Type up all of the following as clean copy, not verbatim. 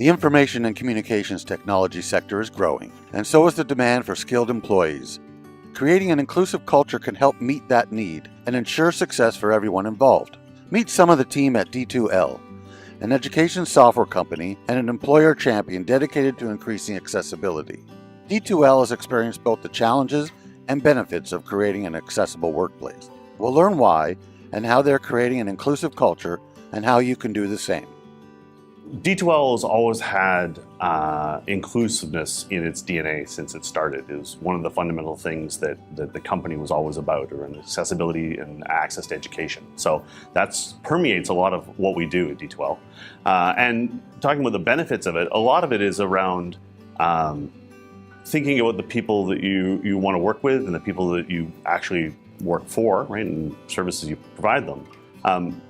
The information and communications technology sector is growing, and so is the demand for skilled employees. Creating an inclusive culture can help meet that need and ensure success for everyone involved. Meet some of the team at D2L, an education software company and an employer champion dedicated to increasing accessibility. D2L has experienced both the challenges and benefits of creating an accessible workplace. We'll learn why and how they're creating an inclusive culture and how you can do the same. D2L has always had inclusiveness in its DNA since it started. It was one of the fundamental things that the company was always about, around accessibility and access to education. So that permeates a lot of what we do at D2L. And talking about the benefits of it, a lot of it is around thinking about the people that you want to work with and the people that you actually work for, right, and services you provide them.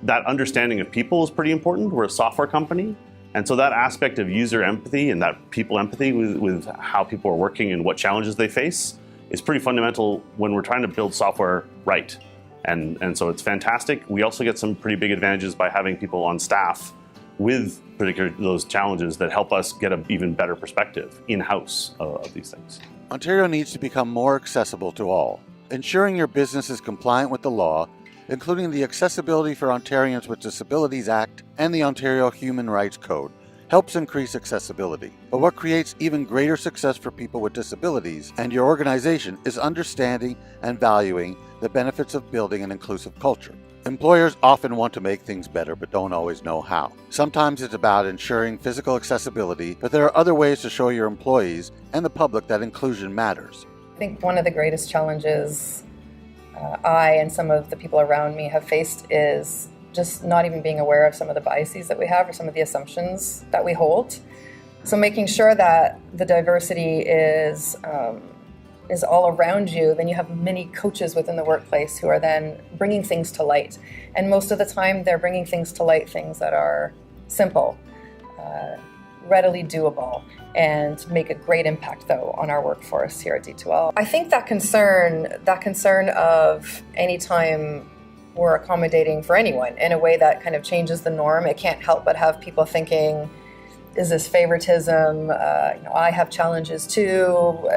That understanding of people is pretty important. We're a software company, and so that aspect of user empathy and that people empathy with how people are working and what challenges they face is pretty fundamental when we're trying to build software right. And so it's fantastic. We also get some pretty big advantages by having people on staff with particular those challenges that help us get an even better perspective in-house of these things. Ontario needs to become more accessible to all. Ensuring your business is compliant with the law, including the Accessibility for Ontarians with Disabilities Act and the Ontario Human Rights Code, helps increase accessibility. But what creates even greater success for people with disabilities and your organization is understanding and valuing the benefits of building an inclusive culture. Employers often want to make things better but don't always know how. Sometimes it's about ensuring physical accessibility, but there are other ways to show your employees and the public that inclusion matters. I think one of the greatest challenges I and some of the people around me have faced is just not even being aware of some of the biases that we have or some of the assumptions that we hold. So making sure that the diversity is all around you, then you have many coaches within the workplace who are then bringing things to light. And most of the time they're bringing things to light, things that are simple, readily doable, and make a great impact though on our workforce here at D2L. I think that concern of anytime we're accommodating for anyone in a way that kind of changes the norm, it can't help but have people thinking, is this favoritism? I have challenges too.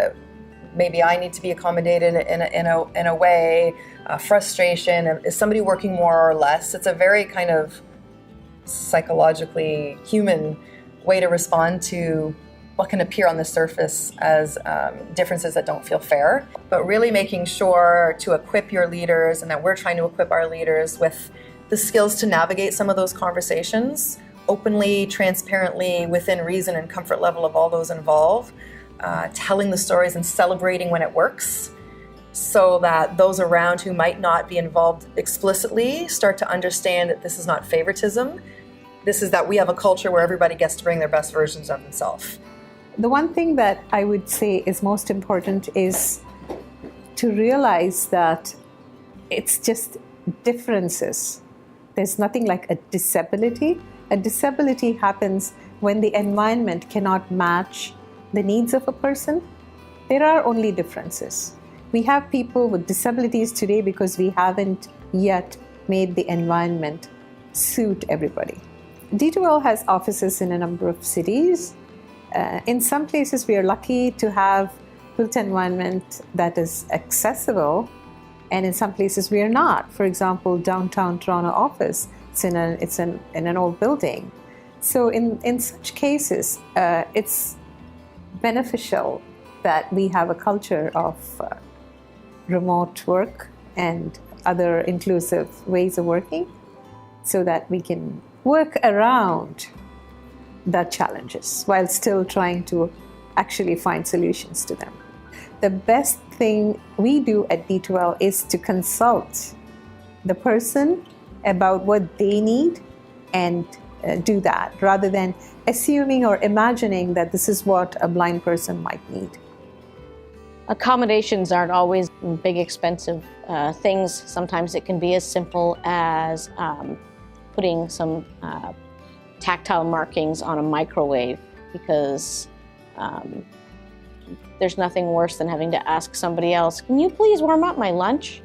Maybe I need to be accommodated in a way. Frustration. Is somebody working more or less? It's a very kind of psychologically human way to respond to what can appear on the surface as differences that don't feel fair, but really making sure to equip your leaders, and that we're trying to equip our leaders with the skills to navigate some of those conversations openly, transparently, within reason and comfort level of all those involved, telling the stories and celebrating when it works, so that those around who might not be involved explicitly start to understand that this is not favoritism. This is that we have a culture where everybody gets to bring their best versions of themselves. The one thing that I would say is most important is to realize that it's just differences. There's nothing like a disability. A disability happens when the environment cannot match the needs of a person. There are only differences. We have people with disabilities today because we haven't yet made the environment suit everybody. D2L has offices in a number of cities. In some places, we are lucky to have built environment that is accessible, and in some places we are not. For example, downtown Toronto office, it's in an old building. So in such cases, it's beneficial that we have a culture of remote work and other inclusive ways of working, so that we can work around the challenges while still trying to actually find solutions to them. The best thing we do at D2L is to consult the person about what they need and do that, rather than assuming or imagining that this is what a blind person might need. Accommodations aren't always big, expensive things. Sometimes it can be as simple as putting some tactile markings on a microwave, because there's nothing worse than having to ask somebody else, can you please warm up my lunch?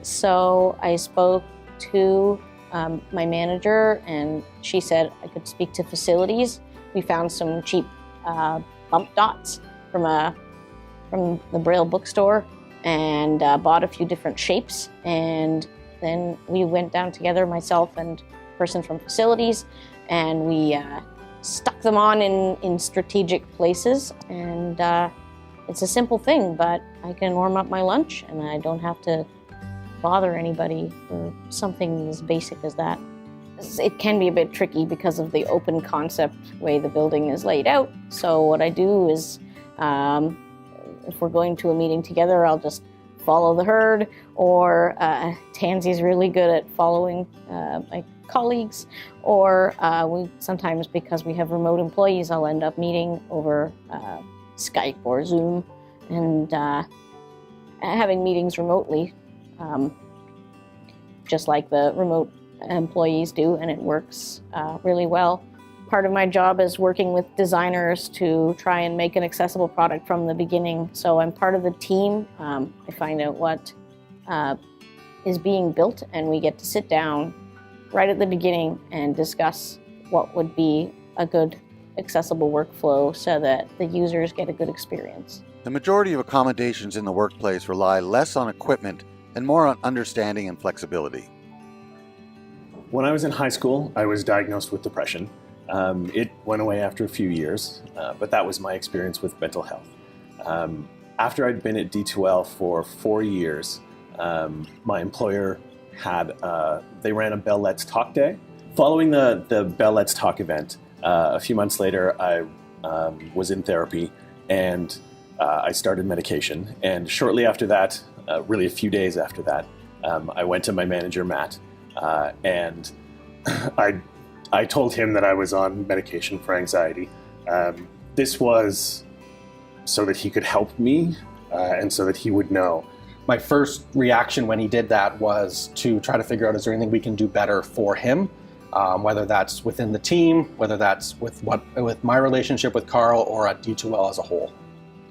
So I spoke to my manager, and she said I could speak to facilities we found some cheap bump dots from the Braille bookstore and bought a few different shapes. And then we went down together, myself and a person from facilities, and we stuck them on in strategic places. And it's a simple thing, but I can warm up my lunch and I don't have to bother anybody for something as basic as that. It can be a bit tricky because of the open concept way the building is laid out. So what I do is, if we're going to a meeting together, I'll just follow the herd, or Tansy's really good at following my colleagues, or we sometimes, because we have remote employees, I'll end up meeting over Skype or Zoom and having meetings remotely, just like the remote employees do, and it works really well. Part of my job is working with designers to try and make an accessible product from the beginning. So I'm part of the team. I find out what is being built, and we get to sit down right at the beginning and discuss what would be a good accessible workflow so that the users get a good experience. The majority of accommodations in the workplace rely less on equipment and more on understanding and flexibility. When I was in high school, I was diagnosed with depression. It went away after a few years, but that was my experience with mental health. After I'd been at D2L for 4 years, my employer they ran a Bell Let's Talk Day. Following the Bell Let's Talk event, a few months later, I was in therapy and I started medication. And shortly after that, really a few days after that, I went to my manager, Matt, and I told him that I was on medication for anxiety. This was so that he could help me and so that he would know. My first reaction when he did that was to try to figure out, is there anything we can do better for him? Whether that's within the team, whether that's with my relationship with Carl, or at D2L as a whole.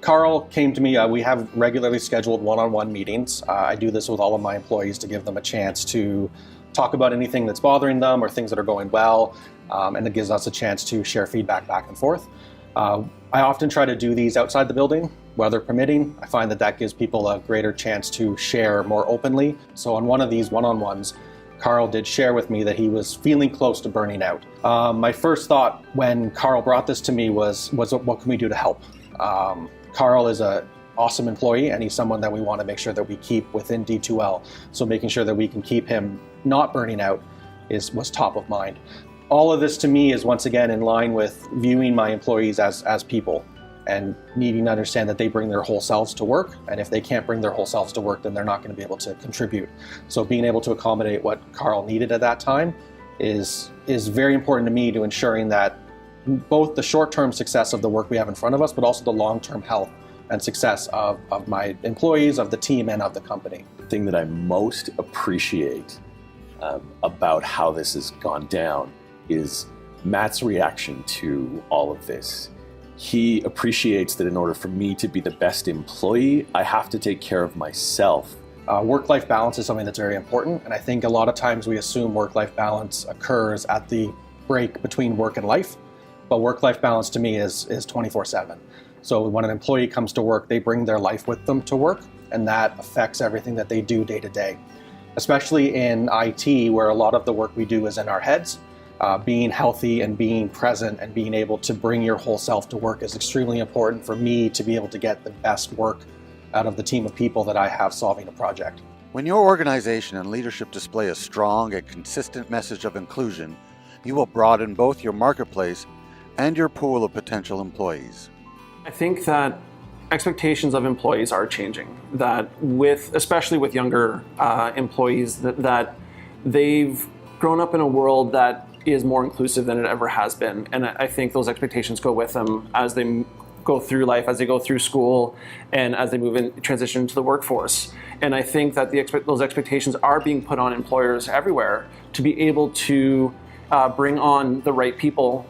Carl came to me. We have regularly scheduled one-on-one meetings. I do this with all of my employees to give them a chance to talk about anything that's bothering them or things that are going well, and it gives us a chance to share feedback back and forth. I often try to do these outside the building, weather permitting. I find that gives people a greater chance to share more openly. So on one of these one-on-ones, Carl did share with me that he was feeling close to burning out. My first thought when Carl brought this to me was what can we do to help? Carl is an awesome employee, and he's someone that we want to make sure that we keep within D2L. So making sure that we can keep him not burning out was top of mind. All of this to me is once again in line with viewing my employees as people and needing to understand that they bring their whole selves to work. And if they can't bring their whole selves to work, then they're not going to be able to contribute. So being able to accommodate what Carl needed at that time is very important to me, to ensuring that both the short-term success of the work we have in front of us, but also the long-term health and success of my employees, of the team, and of the company. The thing that I most appreciate about how this has gone down is Matt's reaction to all of this. He appreciates that in order for me to be the best employee, I have to take care of myself. Work-life balance is something that's very important, and I think a lot of times we assume work-life balance occurs at the break between work and life, but work-life balance to me is 24/7. So when an employee comes to work, they bring their life with them to work, and that affects everything that they do day to day. Especially in IT, where a lot of the work we do is in our heads, being healthy and being present and being able to bring your whole self to work is extremely important for me to be able to get the best work out of the team of people that I have solving a project. When your organization and leadership display a strong and consistent message of inclusion, you will broaden both your marketplace and your pool of potential employees. I think that expectations of employees are changing. That especially with younger employees, that they've grown up in a world that is more inclusive than it ever has been. And I think those expectations go with them as they go through life, as they go through school, and as they move in, transition to the workforce. And I think that those expectations are being put on employers everywhere to be able to bring on the right people,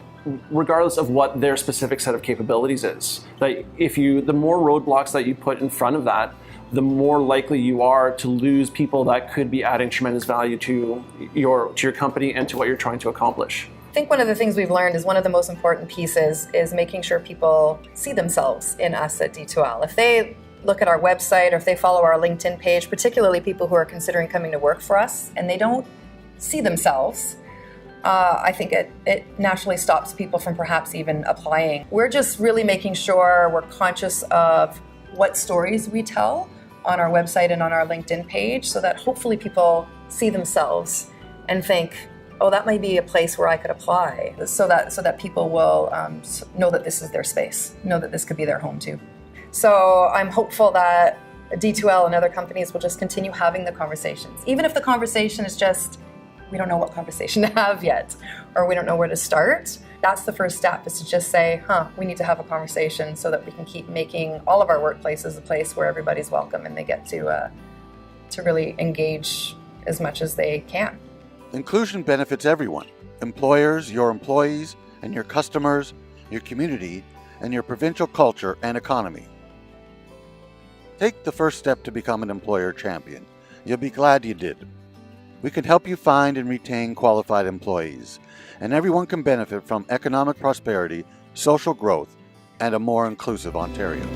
regardless of what their specific set of capabilities is. That the more roadblocks that you put in front of that, the more likely you are to lose people that could be adding tremendous value to your company and to what you're trying to accomplish. I think one of the things we've learned is one of the most important pieces is making sure people see themselves in us at D2L. If they look at our website or if they follow our LinkedIn page, particularly people who are considering coming to work for us, and they don't see themselves, I think it naturally stops people from perhaps even applying. We're just really making sure we're conscious of what stories we tell on our website and on our LinkedIn page so that hopefully people see themselves and think, oh, that might be a place where I could apply, so that people will know that this is their space, know that this could be their home too. So I'm hopeful that D2L and other companies will just continue having the conversations, even if the conversation is just, we don't know what conversation to have yet, or we don't know where to start. That's the first step, is to just say, we need to have a conversation so that we can keep making all of our workplaces a place where everybody's welcome and they get to really engage as much as they can. Inclusion benefits everyone: employers, your employees, and your customers, your community, and your provincial culture and economy. Take the first step to become an employer champion. You'll be glad you did. We can help you find and retain qualified employees, and everyone can benefit from economic prosperity, social growth, and a more inclusive Ontario.